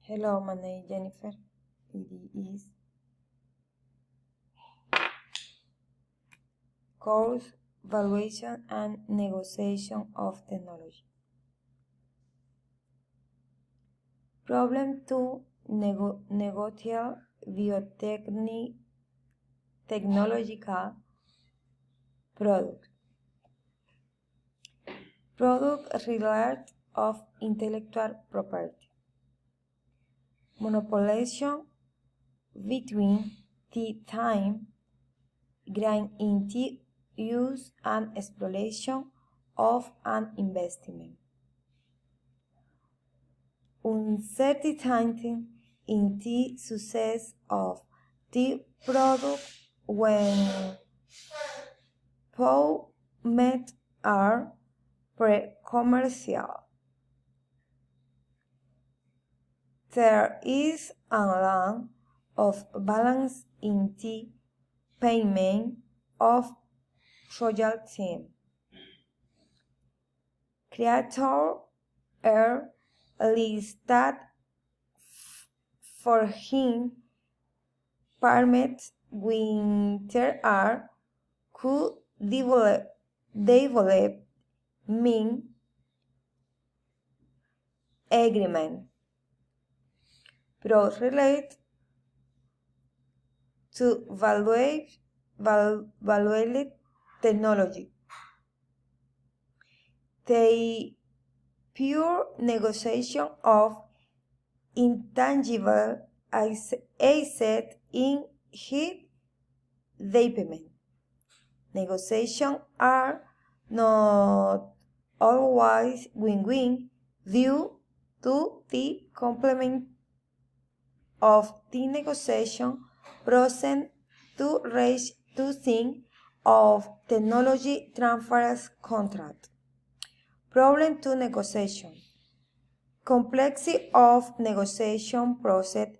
Hello, my name is Jennifer. It is course valuation and negotiation of technology. Problem 2. Negotiate biotechnological product. Product related of intellectual property. Monopolization between the time grind in the use and exploration of an investment. Uncertainty in the success of the product when met are pre-commercial. There is a lack of balance in the payment of royalty. Creators are listed for him permits when there are could develop agreement. But relate to valuable technology. The pure negotiation of intangible asset in his development. Negotiations are not always win-win due to the complement of the negotiation process to reach to think of technology transfers contract. Problem 2. Negotiation. Complexity of negotiation process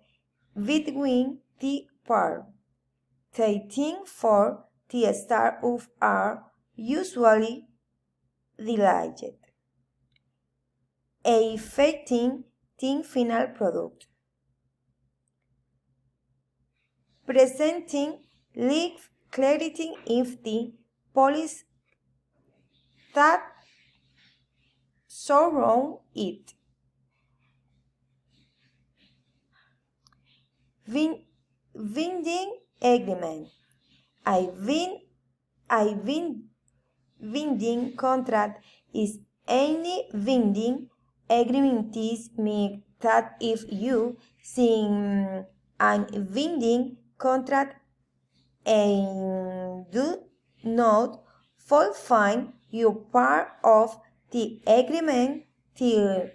between the parties. The things for the startup are usually delayed, affecting the final product. Presenting lack clarity if the policy that surround it. Binding agreement. A binding contract is any binding agreement means that if you sign a binding contract and do not fulfill your part of the agreement, the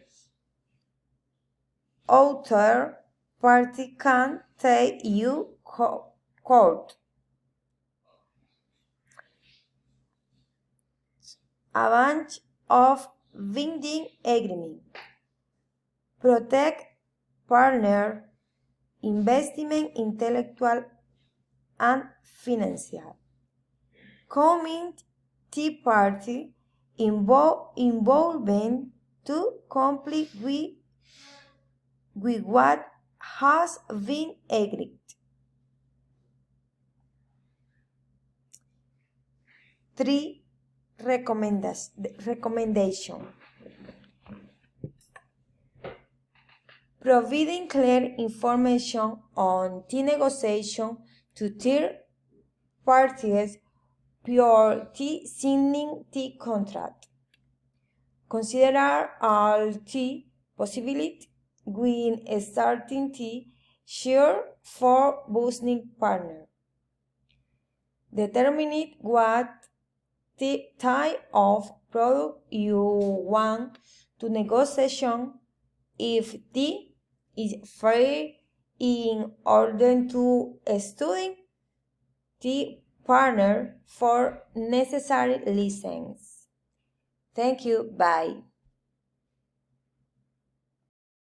other party can take you court. Advantage of binding agreement. Protect partner, investment, intellectual and financial. Commit the party involvement to comply with what has been agreed. 3. Recommendation. Providing clear information on the negotiation to third parties prior to signing the contract. Consider all the possibilities when starting the share for business partner. Determine what the type of product you want to negotiation if the is fair in order to study the partner for necessary license. Thank you. Bye.